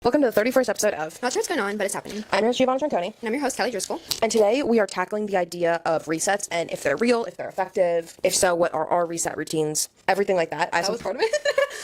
Welcome to the 31st episode of Not sure what's going on, but it's happening. I'm your host, Giovanna Tronconi. And I'm your host, Kelly Driscoll. And today we are tackling the idea of resets and if they're real, if they're effective, if so, what are our reset routines, everything like that. That was part of it.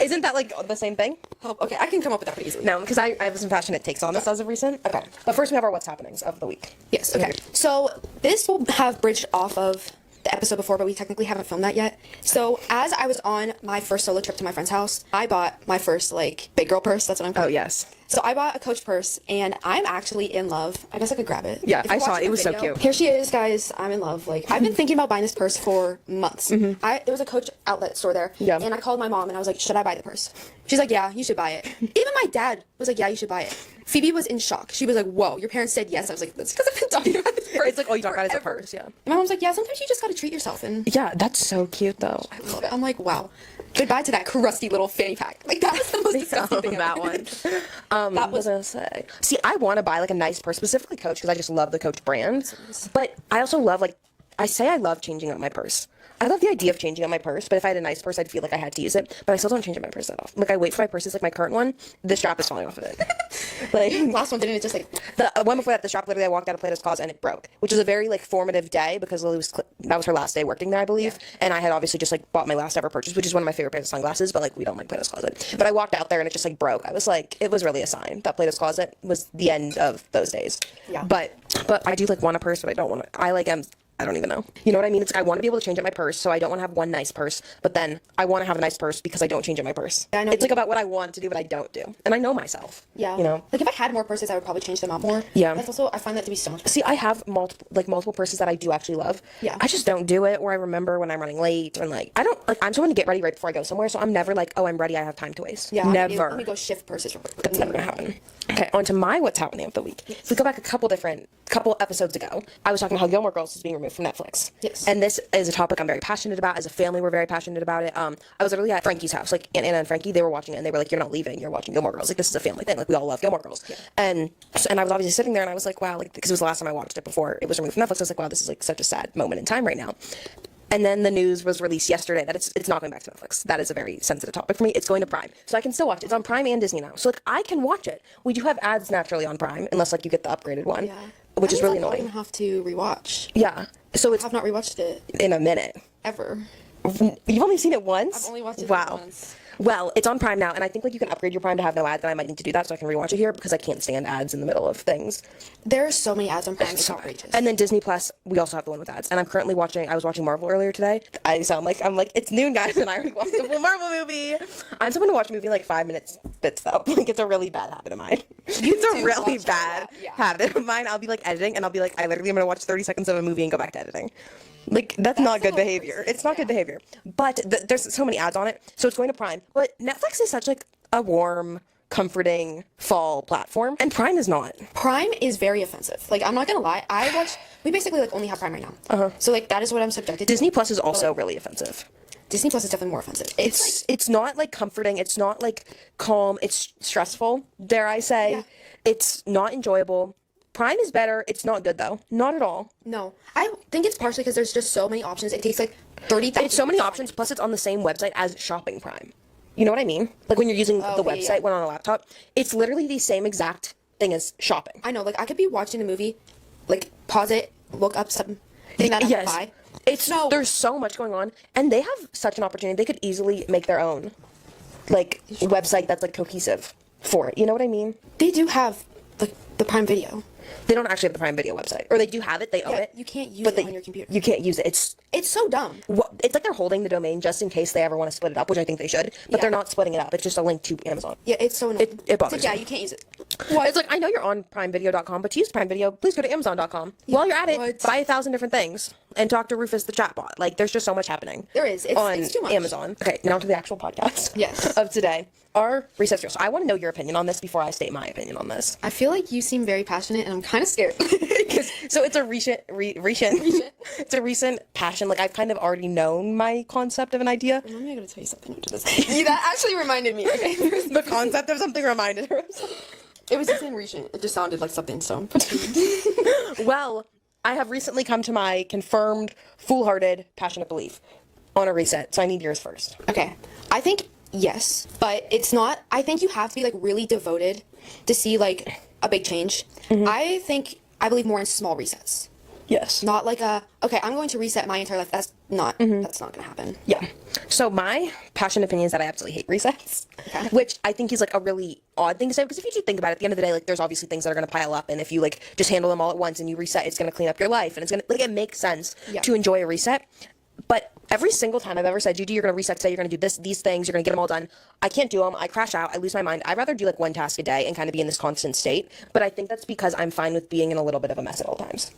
Isn't that like the same thing? Oh, okay, I can come up with that pretty easily. No, because I have some passionate takes on this as of recent. Okay. But first we have our what's happenings of the week. Yes, okay. So this will have bridged off of the episode before, but we technically haven't filmed that yet. So as I was on my first solo trip to my friend's house, I bought my first, like, big girl purse. That's what I'm calling Oh, yes. So I bought a Coach purse, and I'm actually in love. I guess I could grab it. Yeah, If you're I saw watching it. It was the so video, cute. Here she is, guys. I'm in love. Like, I've been thinking about buying this purse for months. There was a Coach outlet store there, Yeah. and I called my mom, and I was like, should I buy the purse? She's like, yeah, you should buy it. Even my dad was like, yeah, you should buy it. Phoebe was in shock. She was like, whoa, your parents said yes. I was like, that's because I've been talking about this purse. It's like all you talk about is a forever. purse, yeah. And my mom's like, yeah, sometimes you just gotta treat yourself. And Yeah, that's so cute though. I love it. I'm like, wow. Goodbye to that crusty little fanny pack. Like, that was the most disgusting thing that ever. one. That was I gonna say? See, I want to buy like a nice purse, specifically Coach, because I just love the Coach brand. But I also love I love changing up my purse. I love the idea of changing up my purse, but if I had a nice purse, I'd feel like I had to use it. But I still don't change up my purse that often. Like I wait for my purses, like my current one, the strap is falling off of it. Like Last one didn't it just like the one before that, the strap literally I walked out of Plato's Closet and it broke, which was a very like formative day because Lily that was her last day working there, I believe. Yeah. And I had obviously just like bought my last ever purchase, which is one of my favorite pairs of sunglasses, but like we don't like Plato's Closet. But I walked out there and it just like broke. I was like, it was really a sign that Plato's Closet was the end of those days. Yeah. But I do like want a purse, but I don't want to. I don't even know. You know what I mean? It's like I want to be able to change up my purse, so I don't want to have one nice purse, but then I want to have a nice purse because I don't change up my purse. Yeah, I know. It's like about what I want to do, but I don't do. And I know myself. Yeah. You know? Like if I had more purses, I would probably change them out more. Yeah. That's also I find that to be so much. See, I have multiple purses that I do actually love. Yeah. I just don't do it, or I remember when I'm running late, and like I don't like I'm someone to get ready right before I go somewhere, so I'm never like, oh, I'm ready, I have time to waste. Yeah. Never. Let me go shift purses real quick. That's never gonna happen. Okay, on to my what's happening of the week. If we go back a couple episodes ago, I was talking about how Gilmore Girls is being removed from Netflix. Yes. And this is a topic I'm very passionate about. As a family, we're very passionate about it. I was literally at Frankie's house, like Anna and Frankie, they were watching it, and they were like, "You're not leaving. You're watching Gilmore Girls. Like this is a family thing. Like we all love Gilmore Girls." Yeah. And I was obviously sitting there, and I was like, "Wow!" Like because it was the last time I watched it before it was removed from Netflix. I was like, "Wow, this is like such a sad moment in time right now." And then the news was released yesterday that it's not going back to Netflix. That is a very sensitive topic for me. It's going to Prime. So I can still watch it. It's on Prime and Disney now. So like I can watch it. We do have ads naturally on Prime, unless like you get the upgraded one. Yeah. Which is really I don't annoying. even have to rewatch. Yeah. So I it's have not rewatched it in a minute. ever. You've only seen it once? I've only watched it Wow. once. Well, it's on Prime now, and I think like you can upgrade your Prime to have no ads, and I might need to do that so I can rewatch it here because I can't stand ads in the middle of things. There are so many ads on Prime. It's outrageous. And then Disney Plus, we also have the one with ads. And I'm currently I was watching Marvel earlier today. I'm like, it's noon, guys, and I already watched the full Marvel movie. I'm someone to watch a movie in like 5 minutes bits, though. Like, it's a really bad habit of mine. It's a really bad habit of mine. I'll be like editing, and I'll be like, I literally am going to watch 30 seconds of a movie and go back to editing. Like, that's not good behavior. It's not good behavior. But there's so many ads on it, so it's going to Prime. But Netflix is such like a warm, comforting fall platform, and Prime is not. Prime is very offensive. Like I'm not gonna lie, we basically like only have Prime right now. So like that is what I'm subjected to. Disney Plus is also really offensive. Disney Plus is definitely more offensive. It's not like comforting. It's not like calm. It's stressful. Dare I say? Yeah. It's not enjoyable. Prime is better. It's not good though. Not at all. No, I think it's partially because there's just so many options. It takes like 30,000. It's so many options. Plus, it's on the same website as Shopping Prime. You know what I mean? Like when you're using the website when on a laptop, it's literally the same exact thing as shopping. I know. Like I could be watching a movie, like pause it, look up something that I Yes. buy. There's so much going on, and they have such an opportunity. They could easily make their own, like, website that's like cohesive for it. You know what I mean? They do have like the Prime Video. They don't actually have the Prime Video website, or they do have it. They own it. You can't use it on your computer. You can't use it. It's so dumb. It's like they're holding the domain just in case they ever want to split it up, which I think they should. But they're not splitting it up. It's just a link to Amazon. Yeah, it's so annoying. It bothers It's like, me. you can't use it. What? It's like, I know you're on primevideo.com, but to use Prime Video, please go to amazon.com. While you're at it, buy 1,000 different things and talk to Rufus the chatbot. Like, there's just so much happening. There is. It's too much. Amazon. Okay, now to the actual podcast. Yes. Of today. Our reset drill. So I want to know your opinion on this before I state my opinion on this. I feel like you seem very passionate, and I'm kind of scared. So it's a it's a recent passion. Like I've kind of already known my concept of an idea. Mommy, I gotta tell you something after this. That actually reminded me. Okay. The concept of something reminded her of something. It was something recent. It just sounded like something. So. Well, I have recently come to my confirmed, foolhardy, passionate belief on a reset. So I need yours first. Okay. I think yes, but it's not. I think you have to be like really devoted to see like a big change. I believe more in small resets. Yes. Not like okay, I'm going to reset my entire life. That's not going to happen. Yeah. So my passionate opinion is that I absolutely hate resets, Okay. which I think is like a really odd thing to say, because if you do think about it, at the end of the day, like there's obviously things that are going to pile up, and if you like just handle them all at once and you reset, it's going to clean up your life, and it's going to like, it makes sense Yeah. to enjoy a reset. But every single time I've ever said, Gigi, you're going to reset today, you're going to do these things, you're going to get them all done, I can't do them. I crash out. I lose my mind. I'd rather do like one task a day and kind of be in this constant state. But I think that's because I'm fine with being in a little bit of a mess at all times.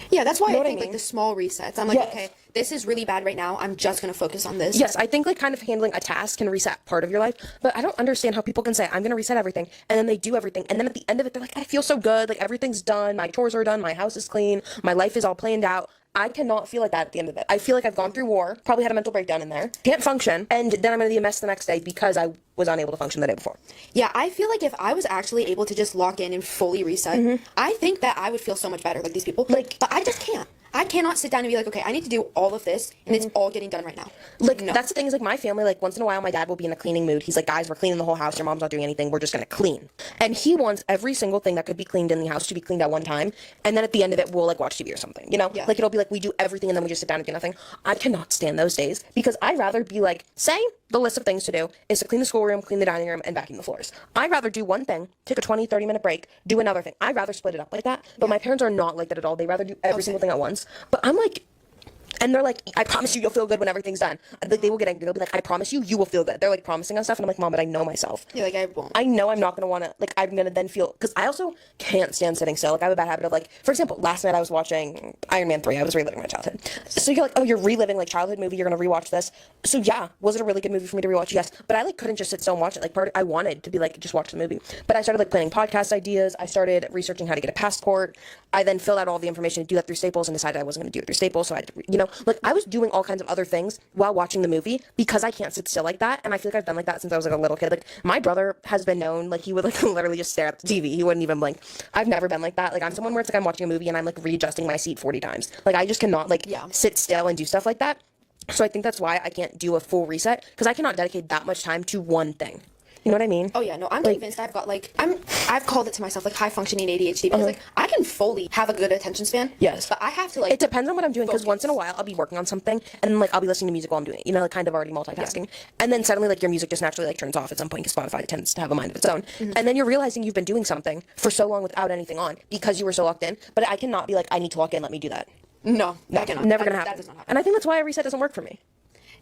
Yeah, that's why You know I what I think mean? like the small resets. I'm like, Yes. okay, this is really bad right now. I'm just going to focus on this. Yes, I think like kind of handling a task can reset part of your life, but I don't understand how people can say, I'm going to reset everything, and then they do everything, and then at the end of it, they're like, I feel so good, like everything's done, my chores are done, my house is clean, my life is all planned out. I cannot feel like that at the end of it. I feel like I've gone through war, probably had a mental breakdown in there, can't function, and then I'm going to be a mess the next day because I was unable to function the day before. Yeah, I feel like if I was actually able to just lock in and fully reset, I think that I would feel so much better, like these people. Like, but I just can't. I cannot sit down and be like, okay, I need to do all of this, and it's all getting done right now. Like, no. that's the thing is, like, my family, like, once in a while, my dad will be in a cleaning mood. He's like, guys, we're cleaning the whole house. Your mom's not doing anything. We're just going to clean. And he wants every single thing that could be cleaned in the house to be cleaned at one time. And then at the end of it, we'll, like, watch TV or something, you know? Yeah. Like, it'll be like, we do everything, and then we just sit down and do nothing. I cannot stand those days, because I'd rather be like, say, the list of things to do is to clean the schoolroom, clean the dining room, and vacuum the floors. I'd rather do one thing, take a 20, 30-minute break, do another thing. I'd rather split it up like that. But my parents are not like that at all. They rather do every single thing at once. But I'm like, and they're like, I promise you, you'll feel good when everything's done. Like, they will get angry. They'll be like, I promise you, you will feel good. They're like promising us stuff. And I'm like, Mom, but I know myself. Yeah, like I won't. I know I'm not going to want to, like, I'm going to then feel, because I also can't stand sitting still. Like, I have a bad habit of, like, for example, last night I was watching Iron Man 3. I was reliving my childhood. So you're like, oh, you're reliving, like, childhood movie. You're going to rewatch this. So yeah, was it a really good movie for me to rewatch? Yes. But I, like, couldn't just sit still and watch it. Like, I wanted to be, like, just watch the movie. But I started, like, planning podcast ideas. I started researching how to get a passport. I then filled out all the information to do that through Staples and decided I wasn't going to do it through Staples. So I had to, you know, like, I was doing all kinds of other things while watching the movie because I can't sit still like that. And I feel like I've done like that since I was like a little kid. Like, my brother has been known, like, he would like literally just stare at the TV. He wouldn't even blink. I've never been like that. Like, I'm someone where it's like I'm watching a movie and I'm like readjusting my seat 40 times. Like, I just cannot like sit still and do stuff like that. So I think that's why I can't do a full reset, because I cannot dedicate that much time to one thing. You know what I mean? Oh yeah, no, I'm convinced I've got like I've called it to myself like high functioning ADHD, because like I can fully have a good attention span. Yes. But I have to like It depends on what I'm doing, because focus. once in a while I'll be working on something and then like I'll be listening to music while I'm doing it. You know, like kind of already multitasking. And then suddenly like your music just naturally like turns off at some point, because Spotify tends to have a mind of its own. And then you're realizing you've been doing something for so long without anything on because you were so locked in. But I cannot be like, I need to lock in, let me do that. No, that cannot. Never That- gonna happen. That does not happen. And I think that's why a reset doesn't work for me.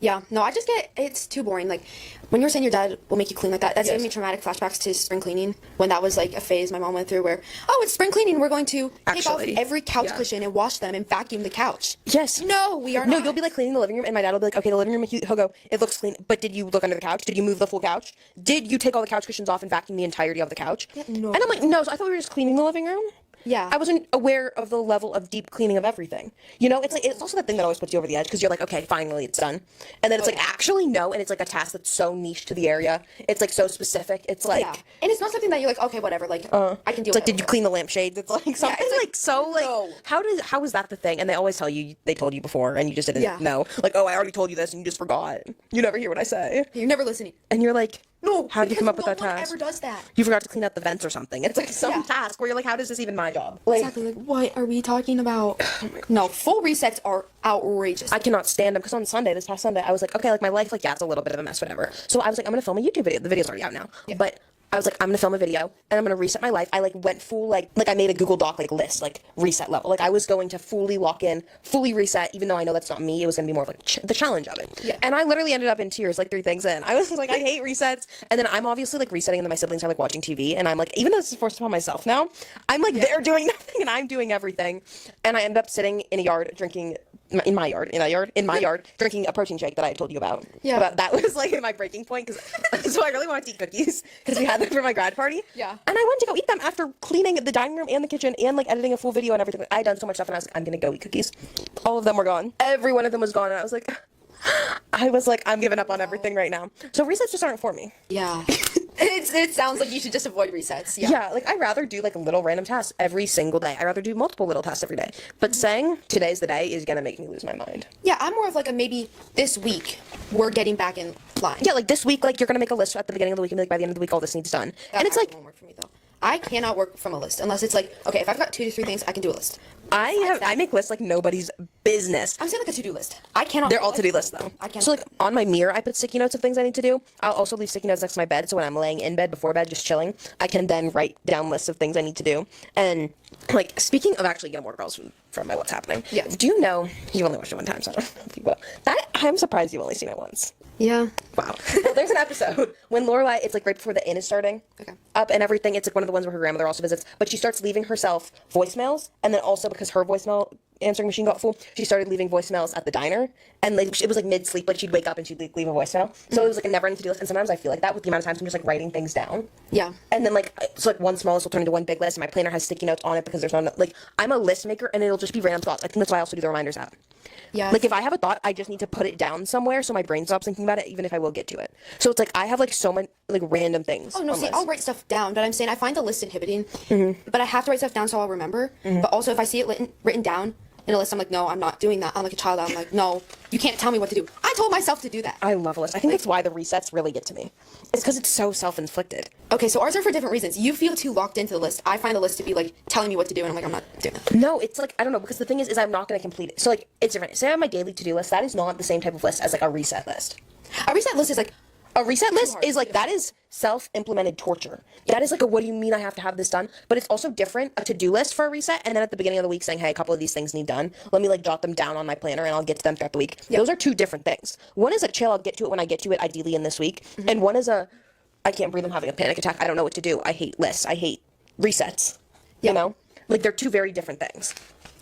Yeah, no, I just get it's too boring. Like when you were saying your dad will make you clean like that, that's Yes. giving me traumatic flashbacks to spring cleaning, when that was like a phase my mom went through where, oh, it's spring cleaning, we're going to take off Actually, every couch yeah. cushion and wash them and vacuum the couch. Yes. No, we are No, not. you'll be like cleaning the living room, and my dad will be like, okay, the living room, he'll go, it looks clean, but did you look under the couch? Did you move the full couch? Did you take all the couch cushions off and vacuum the entirety of the couch? no. And I'm like, no, so I thought we were just cleaning the living room. Yeah. I wasn't aware of the level of deep cleaning of everything. You know, it's like, it's also the thing that always puts you over the edge, because you're like, okay, finally it's done. And then it's like, actually no, and it's like a task that's so niche to the area. It's like so specific. It's like, Yeah. And it's not something that you're like, okay, whatever, like I can deal it's like, with did you clean the lampshades? It's like something it's like, so like, no. how is that the thing? And they always tell you, they told you before and you just didn't Yeah. know. Like, oh, I already told you this and you just forgot. You never hear what I say. You're never listening. And you're like, No, how did you come up with that no one task? ever does that. You forgot to clean out the vents or something. It's like some Yeah. task where you're like, how is this even my job? Like, Exactly, like what are we talking about? No, full resets are outrageous. I cannot stand them, because on Sunday, this past Sunday, I was like, okay, like my life, like, yeah, it's a little bit of a mess, whatever. So I was like, I'm gonna film a YouTube video. The video's already out now. But I was like, I'm gonna film a video and I'm gonna reset my life. I like went full like I made a Google Doc like list, like reset level. Like I was going to fully lock in, fully reset, even though I know that's not me. It was gonna be more of like the challenge of it. Yeah. And I literally ended up in tears like 3 things in. I was like, I hate resets. And then I'm obviously like resetting, and then my siblings are like watching TV, and I'm like, even though this is forced upon myself now, I'm like they're doing nothing and I'm doing everything. And I end up sitting in a yard drinking in my yard, drinking a protein shake that I told you about. Yeah. But that was like my breaking point, because so I really wanted to eat cookies because we had them for my grad party. Yeah. And I went to go eat them after cleaning the dining room and the kitchen and like editing a full video and everything. I had done so much stuff, and I was like, I'm gonna go eat cookies. All of them were gone. Every one of them was gone, and I was like, I'm giving up on everything right now. So resets just aren't for me. Yeah. It sounds like you should just avoid resets. Yeah. Yeah, like I'd rather do like little random tasks every single day. I'd rather do multiple little tasks every day. But saying today's the day is gonna make me lose my mind. Yeah, I'm more of like a maybe this week we're getting back in line. Yeah, like this week, like you're gonna make a list at the beginning of the week and be like, by the end of the week, all this needs done. That And it's like, won't work for me though. I cannot work from a list unless it's like, okay, if I've got 2 to 3 things, I can do a list. I make lists like nobody's business. I'm saying like a to-do list. I cannot. They're all to-do lists though. I can't. So like on my mirror, I put sticky notes of things I need to do. I'll also leave sticky notes next to my bed, so when I'm laying in bed before bed, just chilling, I can then write down lists of things I need to do. And like speaking of actually Gilmore Girls from my What's Happening. Yeah. Do you know you only watched it one time? So I don't know if you will. That I'm surprised you've only seen it once. Yeah. Wow. Well, there's an episode when Lorelai, it's like right before the inn is starting up and everything. It's like one of the ones where her grandmother also visits, but she starts leaving herself voicemails, and then also because her voicemail answering machine got full, she started leaving voicemails at the diner, and like it was like mid-sleep, like she'd wake up and she'd leave a voicemail. So it was like a never-ending to-do list, and sometimes I feel like that with the amount of times I'm just like writing things down. Yeah. And then like so like one small list will turn into one big list, and my planner has sticky notes on it because there's no like I'm a list maker, and it'll just be random thoughts. I think that's why I also do the reminders app. Yeah. Like if I have a thought, I just need to put it down somewhere so my brain stops thinking about it, even if I will get to it. So it's like I have like so many like random things. Oh no, on see, lists. I'll write stuff down, but I'm saying I find the list inhibiting. But I have to write stuff down so I'll remember. But also, if I see it written down in a list, I'm like, no, I'm not doing that. I'm like a child. I'm like, no, you can't tell me what to do. I told myself to do that. I love a list. I think that's why the resets really get to me. It's because it's so self-inflicted. Okay, so ours are for different reasons. You feel too locked into the list. I find the list to be like telling me what to do, and I'm like, I'm not doing that. No, it's like I don't know because the thing is I'm not going to complete it. So like it's different. Say I have my daily to-do list. That is not the same type of list as like a reset list. A reset list is like A reset list hard is to like do. that is self-implemented torture. That is like a what do you mean I have to have this done? But it's also different a to-do list for a reset, and then at the beginning of the week saying, hey, a couple of these things need done. Let me like jot them down on my planner, and I'll get to them throughout the week. Those are two different things. One is a chill. I'll get to it when I get to it, ideally in this week, and one is a I can't breathe. I'm having a panic attack. I don't know what to do. I hate lists. I hate resets. Yeah. You know, like they're two very different things.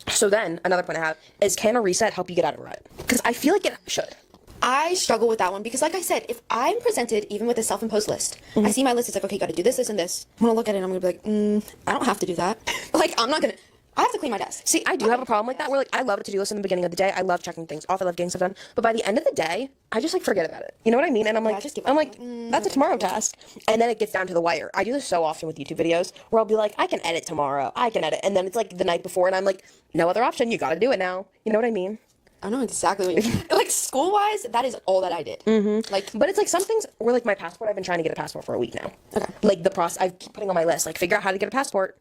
So then another point I have is can a reset help you get out of a rut? Because I feel like it should. I struggle with that one because, like I said, if I'm presented even with a self-imposed list, I see my list. It's like, okay, got to do this, this, and this. I'm gonna look at it. and I'm gonna be like, I don't have to do that. Like, I'm not gonna. I have to clean my desk. See, I do have a problem like that where like I love a to-do list in the beginning of the day. I love checking things off. I love getting stuff done. But by the end of the day, I just like forget about it. You know what I mean? And I'm like, I just give I'm up. like, that's a tomorrow task. And then it gets down to the wire. I do this so often with YouTube videos where I'll be like, I can edit tomorrow. I can edit. And then it's like the night before and I'm like, no other option. You got to do it now. You know what I mean? I know exactly what you mean. Like, school-wise, that is all that I did. Like, But it's like some things where like my passport, I've been trying to get a passport for a week now. Okay. Like the process, I keep putting on my list, like figure out how to get a passport.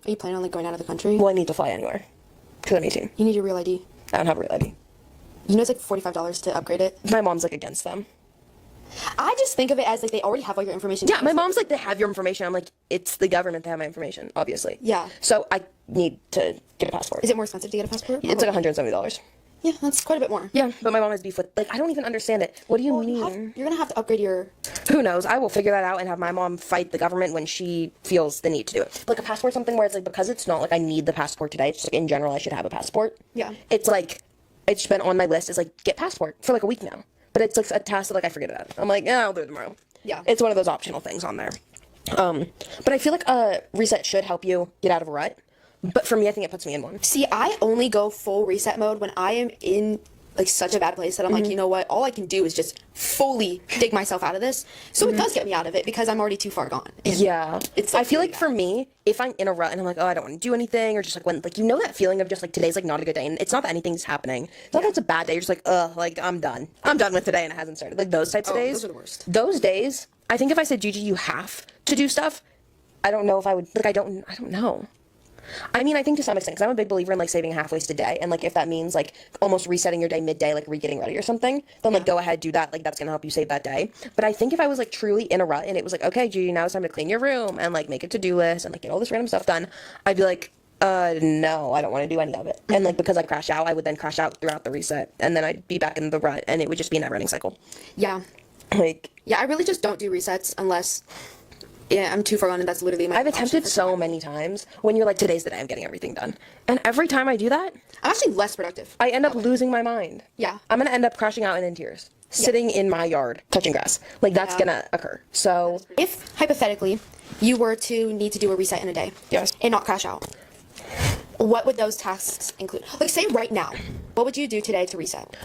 are you planning on like going out of the country? Well, I need to fly anywhere. Because I'm 18. You need your real ID. I don't have a real ID. You know it's like $45 to upgrade it. My mom's like against them. I just think of it as like they already have all your information. Yeah, my mom's like, they have your information. I'm like, it's the government that have my information, obviously. Yeah. So I need to get a passport. Is it more expensive to get a passport? It's like $170. Yeah, that's quite a bit more. Yeah, but my mom has beef with, like, I don't even understand it. What do you mean? You're gonna have to upgrade your. Who knows? I will figure that out and have my mom fight the government when she feels the need to do it. Like a passport, something where it's like, because it's not like I need the passport today, it's just like in general, I should have a passport. Yeah. It's like, it's been on my list, is like, get passport for like a week now. But it's like a task that like I forget about. I'm like, yeah, I'll do it tomorrow. Yeah. It's one of those optional things on there. But I feel like a reset should help you get out of a rut. But for me, I think it puts me in one. See, I only go full reset mode when I am in like such a bad place that I'm like, you know what? All I can do is just fully dig myself out of this. So it does get me out of it because I'm already too far gone. And Yeah. It's I like feel really like for me, if I'm in a rut and I'm like, oh, I don't want to do anything, or just like when, like, you know that feeling of just like today's like not a good day, and it's not that anything's happening. It's not that it's a bad day. You're just like, ugh, like I'm done. I'm done with today and it hasn't started. Like those types of days. those are the worst. Those days, I think if I said, Gigi, you have to do stuff, I don't know if I would, like, I don't know. I mean, I think to some extent, because I'm a big believer in like saving a half-wasted day, and like if that means like almost resetting your day midday, like getting ready or something, then like go ahead, do that. Like that's gonna help you save that day. But I think if I was like truly in a rut and it was like, okay, Gigi, now it's time to clean your room and like make a to-do list and like get all this random stuff done, I'd be like, no, I don't want to do any of it. And like because I crash out, I would then crash out throughout the reset, and then I'd be back in the rut, and it would just be a never-ending cycle. Yeah. Like, Yeah, I really just don't do resets unless I'm too far gone, and that's literally my. I've attempted so many times when you're like, today's the day I'm getting everything done, and every time I do that, I'm actually less productive. I end up losing my mind. Yeah. I'm gonna end up crashing out and in tears, sitting in my yard, touching grass. Like that's Yeah. gonna occur. So If hypothetically you were to need to do a reset in a day, Yes. and not crash out, what would those tasks include? Like, say right now, what would you do today to reset?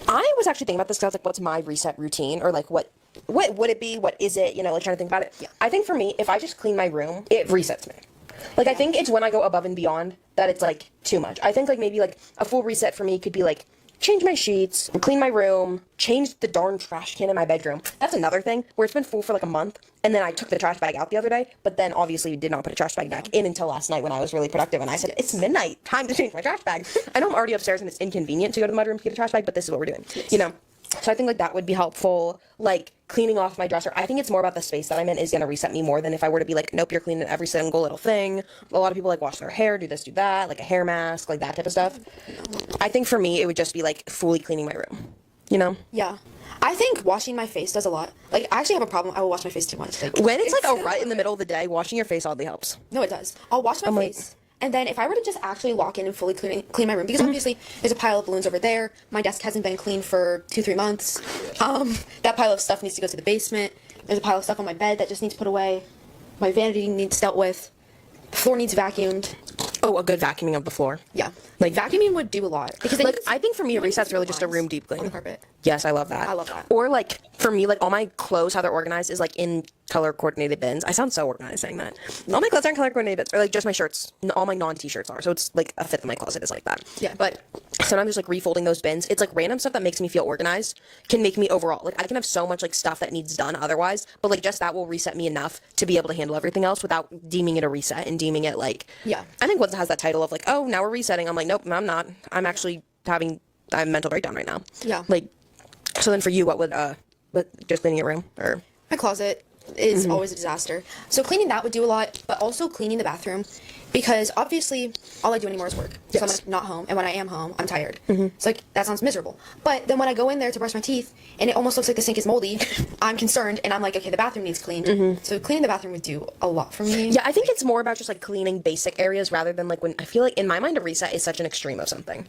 I was actually thinking about this because I was like, what's my reset routine, or like what would it be? What is it? You know, like trying to think about it. Yeah. I think for me, if I just clean my room, it resets me. Like I think it's when I go above and beyond that it's like too much. I think like maybe like a full reset for me could be like change my sheets, clean my room, change the darn trash can in my bedroom. That's another thing where it's been full for like a month, and then I took the trash bag out the other day, but then obviously did not put a trash bag back in until last night when I was really productive, and I said, it's midnight, time to change my trash bag. I know I'm already upstairs and it's inconvenient to go to the mudroom to get a trash bag, but this is what we're doing, you know? So I think like that would be helpful. Like cleaning off my dresser. I think it's more about the space that I'm in is going to reset me more than if I were to be like, nope, you're cleaning every single little thing. A lot of people like wash their hair, do this, do that, like a hair mask, like that type of stuff. I think for me, it would just be like fully cleaning my room, you know? Yeah. I think washing my face does a lot. Like, I actually have a problem. I will wash my face too much. Like, When it's like right in the middle of the day, washing your face oddly helps. no, it does. I'll wash my face. And then if I were to just actually walk in and fully clean my room, because obviously there's a pile of balloons over there. My desk hasn't been cleaned for 2-3 months. That pile of stuff needs to go to the basement. There's a pile of stuff on my bed that just needs put away. My vanity needs dealt with. The floor needs vacuumed. Oh, a good vacuuming of the floor. Yeah. Like, vacuuming would do a lot. Because Like, I think for me, a reset's really just a room deep clean. on the carpet. Yes, I love that. I love that. Or like, for me, like all my clothes, how they're organized is like in color coordinated bins. I sound so organized saying that. All my clothes are in color coordinated bins, or like just my shirts. All my non-t-shirts are. So it's like a fifth of my closet is like that. Yeah. But sometimes just like refolding those bins, it's like random stuff that makes me feel organized can make me overall. Like I can have so much like stuff that needs done otherwise, but like just that will reset me enough to be able to handle everything else without deeming it a reset and deeming it like, Yeah. I think once it has that title of like, oh, now we're resetting. I'm like, nope, I'm not. I'm actually having a mental breakdown right now. Yeah. Like, so then for you, what would just cleaning your room or? My closet is always a disaster. So cleaning that would do a lot, but also cleaning the bathroom, because obviously all I do anymore is work. So I'm Yes. like not home, and when I am home, I'm tired. It's like that sounds miserable. But then when I go in there to brush my teeth, and it almost looks like the sink is moldy, I'm concerned, and I'm like, okay, the bathroom needs cleaned. So cleaning the bathroom would do a lot for me. Yeah, I think it's more about just like cleaning basic areas rather than like when I feel like in my mind a reset is such an extreme of something.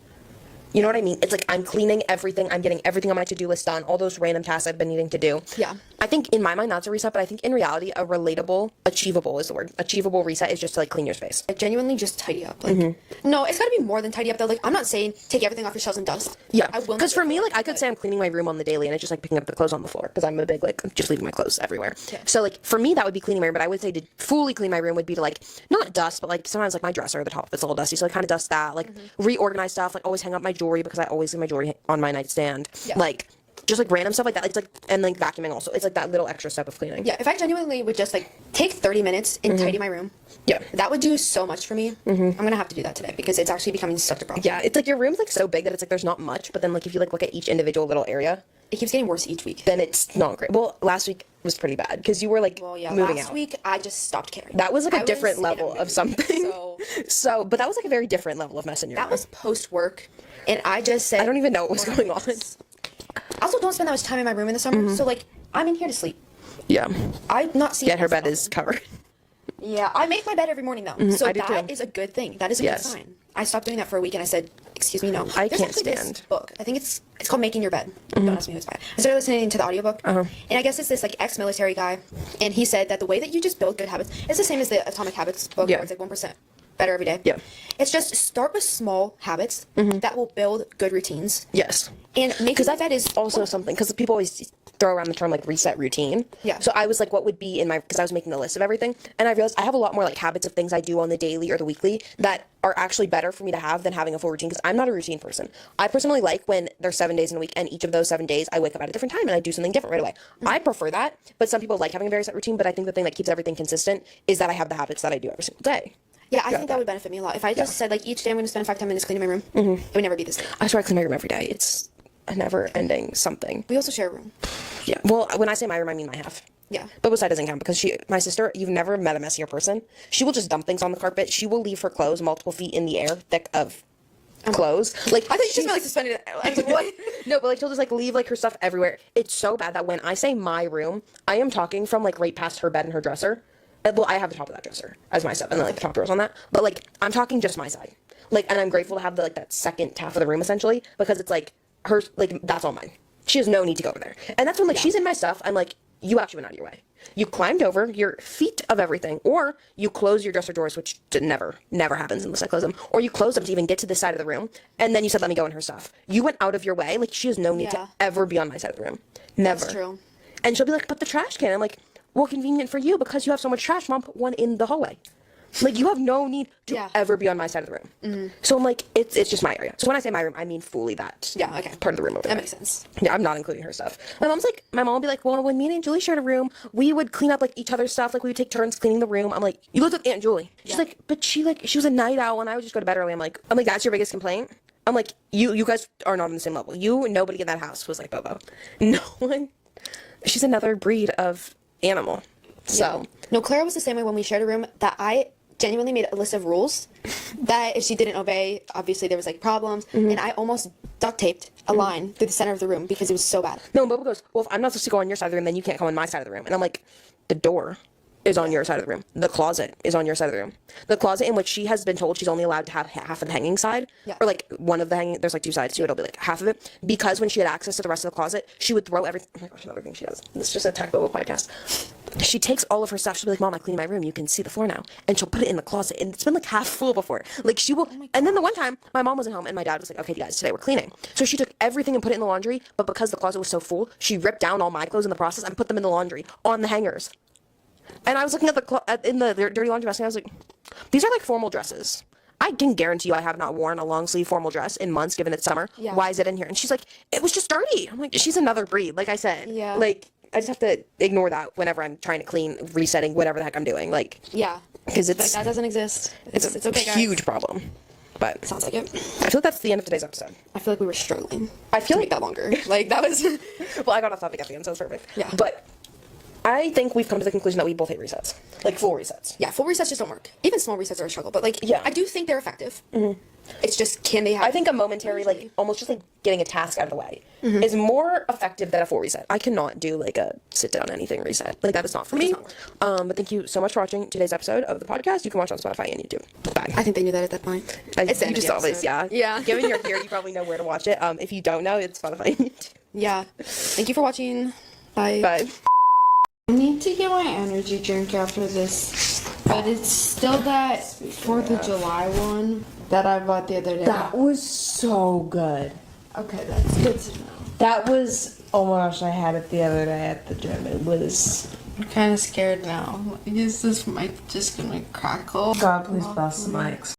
You know what I mean? It's like I'm cleaning everything. I'm getting everything on my to-do list done. All those random tasks I've been needing to do. Yeah. I think in my mind that's a reset, but I think in reality a relatable, achievable is the word. Achievable reset is just to like clean your space. Like, genuinely just tidy up. Like, no, it's gotta be more than tidy up though. Like, I'm not saying take everything off your shelves and dust. Yeah, I will. because for me, like, I could say I'm cleaning my room on the daily, and it's just like picking up the clothes on the floor, because I'm a big, like, just leaving my clothes everywhere. Yeah. So, like, for me, that would be cleaning my room, but I would say to fully clean my room would be to, like, not dust, but, like, sometimes, like, my dresser at the top, it's a little dusty, so I kind of dust that, like, reorganize stuff, like, always hang up my jewelry, because I always leave my jewelry on my nightstand. Yeah. Like, just, like, random stuff like that. It's, like, and, like, vacuuming also. It's, like, that little extra step of cleaning. Yeah, if I genuinely would just like take 30 minutes and tidy my room, Yeah. that would do so much for me. I'm gonna have to do that today because it's actually becoming such a problem. Yeah, it's, like, your room's, like, so big that it's, like, there's not much, but then, like, if you, like, look at each individual little area, It keeps getting worse each week. then it's not great. Well, last week was pretty bad, because you were, like, Well, yeah, moving last out. week I just stopped caring. That was like I a different was in a level of mood, something. So But that was like a very different level of mess in your that room. was post work, and I just said I don't even know what was going on. I also don't spend that much time in my room in the summer, so like I'm in here to sleep. Yeah. I'm not seeing. Yet her bed stuff. is covered. Yeah, I make my bed every morning though, so I do that too. is a good thing. That is a Yes. good sign. I stopped doing that for a week, and I said, "Excuse me, no." I There's can't actually this stand. book. I think it's called Making Your Bed. Don't ask me who it's by. I started listening to the audiobook, and I guess it's this like ex-military guy, and he said that the way that you just build good habits is the same as the Atomic Habits book, Yeah. where it's like 1% better every day. Yeah. It's just start with small habits that will build good routines, Yes. and making that bed is Also something, because people always throw around the term like reset routine. Yeah. So I was like, what would be in my, because I was making a list of everything, and I realized I have a lot more like habits of things I do on the daily or the weekly that are actually better for me to have than having a full routine, because I'm not a routine person. I personally like when there's 7 days in a week, and each of those 7 days I wake up at a different time and I do something different right away. I prefer that, but some people like having a very set routine, but I think the thing that keeps everything consistent is that I have the habits that I do every single day. Yeah, I think that would benefit me a lot. If I just said like each day I'm going to spend 5-10 minutes cleaning my room, it would never be the same. I try to clean my room every day. It's a never-ending something. We also share a room. Yeah. Well, when I say my room, I mean my half. Yeah. But beside doesn't count, because my sister, you've never met a messier person. She will just dump things on the carpet. She will leave her clothes multiple feet in the air, thick of clothes. Like, I thought you just meant like suspended it. I was like, what? No, but like she'll just like leave like her stuff everywhere. It's so bad that when I say my room, I am talking from like right past her bed and her dresser. Well, I have the top of that dresser as my stuff, and then like the top drawers on that. But like I'm talking just my side. Like, and I'm grateful to have the like that second half of the room essentially, because it's like her, like that's all mine. She has no need to go over there. And that's when like she's in my stuff. I'm like, you actually went out of your way. You climbed over your feet of everything, or you close your dresser doors, which never happens unless I close them, or you close them to even get to this side of the room, and then you said, let me go in her stuff. You went out of your way. Like, she has no need Yeah. to ever be on my side of the room. Never. That's true. And she'll be like, but the trash can. I'm like, well, convenient for you because you have so much trash, Mom, put one in the hallway. Like, you have no need to Yeah. ever be on my side of the room. So I'm like, it's just my area. So when I say my room, I mean fully that. Yeah, okay. Part of the room over there. That makes sense. Yeah, I'm not including her stuff. My mom will be like, well, when me and Aunt Julie shared a room, we would clean up like each other's stuff. Like we would take turns cleaning the room. I'm like, you lived with Aunt Julie. She's like, but she was a night owl and I would just go to bed early. I'm like, that's your biggest complaint? I'm like, you guys are not on the same level. Nobody in that house was like Bobo. No one. She's another breed of animal. So. No, Clara was the same way when we shared a room, that I genuinely made a list of rules that if she didn't obey, obviously there was like problems, and I almost duct taped a line through the center of the room because it was so bad. No, and Bobo goes, well, if I'm not supposed to go on your side of the room, then you can't come on my side of the room. And I'm like, the door is on your side of the room. The closet is on your side of the room. The closet in which she has been told she's only allowed to have half of the hanging side, or like one of the hanging, there's like two sides to it, it'll be like half of it, because when she had access to the rest of the closet, she would throw everything. Oh my gosh, another thing she does. This is just a Tech Bobo podcast. She takes all of her stuff. She'll be like, Mom, I cleaned my room. You can see the floor now. And she'll put it in the closet. And it's been like half full before. Like she will. And then the one time my mom wasn't home and my dad was like, okay, you guys, today we're cleaning. So she took everything and put it in the laundry. But because the closet was so full, she ripped down all my clothes in the process and put them in the laundry on the hangers. And I was looking at in the dirty laundry basket and I was like, these are like formal dresses. I can guarantee you I have not worn a long sleeve formal dress in months, given it's summer. Yeah. Why is it in here? And she's like, it was just dirty. I'm like, she's another breed. Like I said. Yeah. Like, I just have to ignore that whenever I'm trying to clean, resetting, whatever the heck I'm doing. Like, Yeah. because Like, that doesn't exist. It's okay, guys. huge problem. But Sounds like it. I feel like that's the end of today's episode. I feel like we were struggling. I feel to like make that longer. Like, that was... Well, I got off topic at the end, so it's perfect. Yeah. But I think we've come to the conclusion that we both hate resets. Like full resets. Yeah, full resets just don't work. Even small resets are a struggle, but like, Yeah. I do think they're effective. It's just, can they have... I think a momentary, like almost just like getting a task out of the way is more effective than a full reset. I cannot do like a sit down anything reset. Like that is not for me. But thank you so much for watching today's episode of the podcast. You can watch on Spotify and YouTube. Bye. I think they knew that at that point. It's the You end of just the always, episode. yeah. Yeah. Given you're here, you probably know where to watch it. If you don't know, it's Spotify and YouTube. Yeah. Thank you for watching. Bye. Bye. I need to get my energy drink after this, but it's still that 4th of July one that I bought the other day. That was so good. Okay, that's good to know. That was, oh my gosh, I had it the other day at the gym. It was, I'm kind of scared now. Is this mic just gonna crackle? God, please bless the mics.